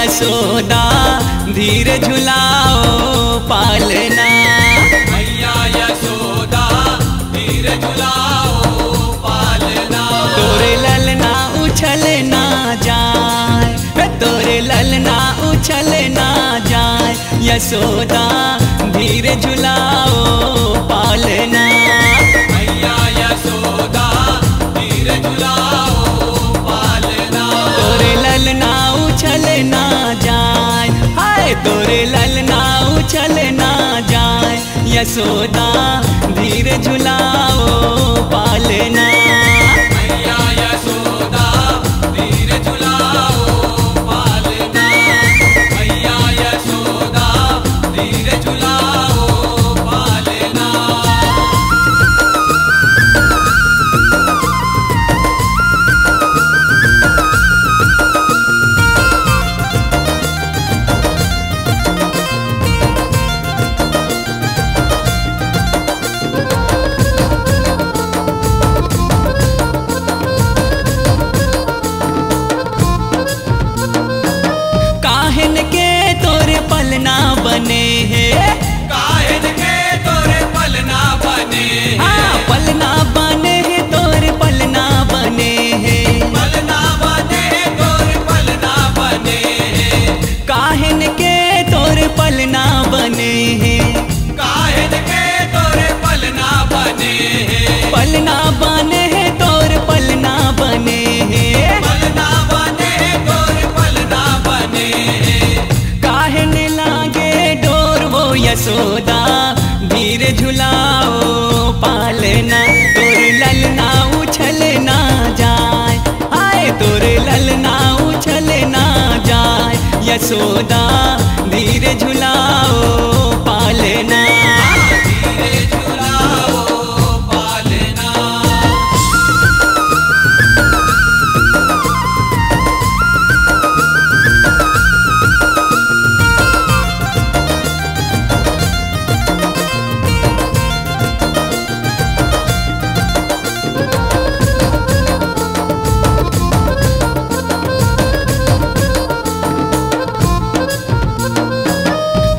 यशोदा धीरे झुलाओ पालना। मैया यशोदा धीरे झुलाओ पालना। तोरे ललना उछल ना जाए, तोरे ललना उछल ना जाए, यशोदा धीरे झुलाओ पालना। मैया यशोदा धीरे झुलाओ पालना। तोरे ललना उछल ना जाए, हाय तोरे ललना उछल ना जाए, यशोदा धीरे झुलाओ पालना। मैया यशोदा धीरे झुलाओ पालना। मैया यशोदा धीरे झुलाओ पालना। काहन के तोरे पलना बने हैं, काहे के तोरे पलना बने हैं। हाँ पलना बने हैं, तोरे पलना बने हैं। पलना बने हैं, तोरे पलना बने हैं। काहन के तोरे पलना बने हैं, काहे के तोरे पलना बने हैं। पलना बने हैं, तोरे पलना बने हैं। पलना बने हैं, तोरे पलना बने हैं। काहन लागे डोर वो यशोदा धीरे झुलाओ पालना। तोरे ललना उछल ना जाए, हाय तोरे ललना उछल ना जाए, यशोदा धीरे झुलाओ पालना। धीरे झुलाओ पालना।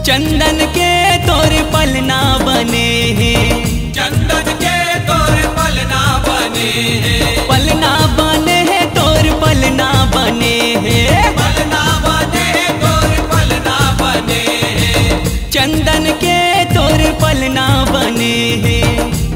चंदन के तोरे पलना बने हैं, चंदन के तोरे पलना बने हैं। पलना बने हैं, तोरे पलना बने हैं। पलना बने हैं, तोरे पलना बने हैं। चंदन के तोरे पलना बने हैं,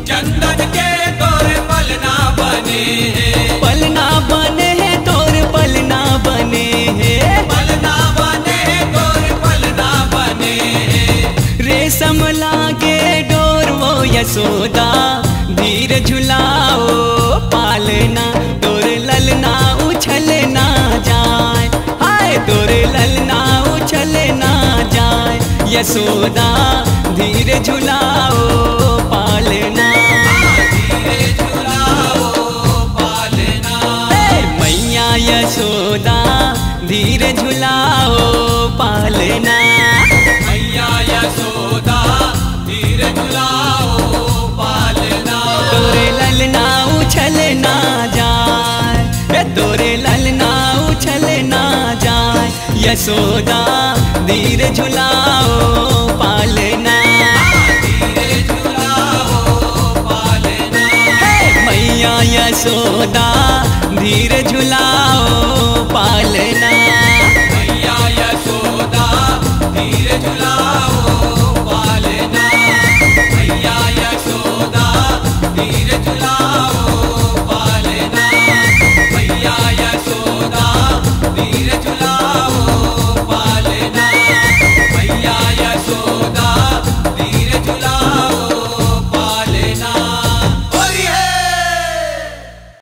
चंदन के तोरे पलना बने हैं। पलना बने हैं, तोरे पलना बने हैं। पलना बने हैं, तोरे पलना बने हैं। रेशम लागे डोर वो यशोदा धीरे झुलाओ पालना। तोरे ललना उछल ना जाए, हाय तोरे ललना उछल ना जाए, यशोदा धीरे झुलाओ पालना। धीरे झुलाओ पालना। मैया यशोदा धीरे झुलाओ पालना। मैया यशोदा धीरे झुलाओ पालना। तोरे ललना उछल ना जाए, तोरे ललना उछल ना जाए, यशोदा धीरे झुलाओ पालना। धीरे झुलाओ पालना। मैया यशोदा धीरे झुलाओ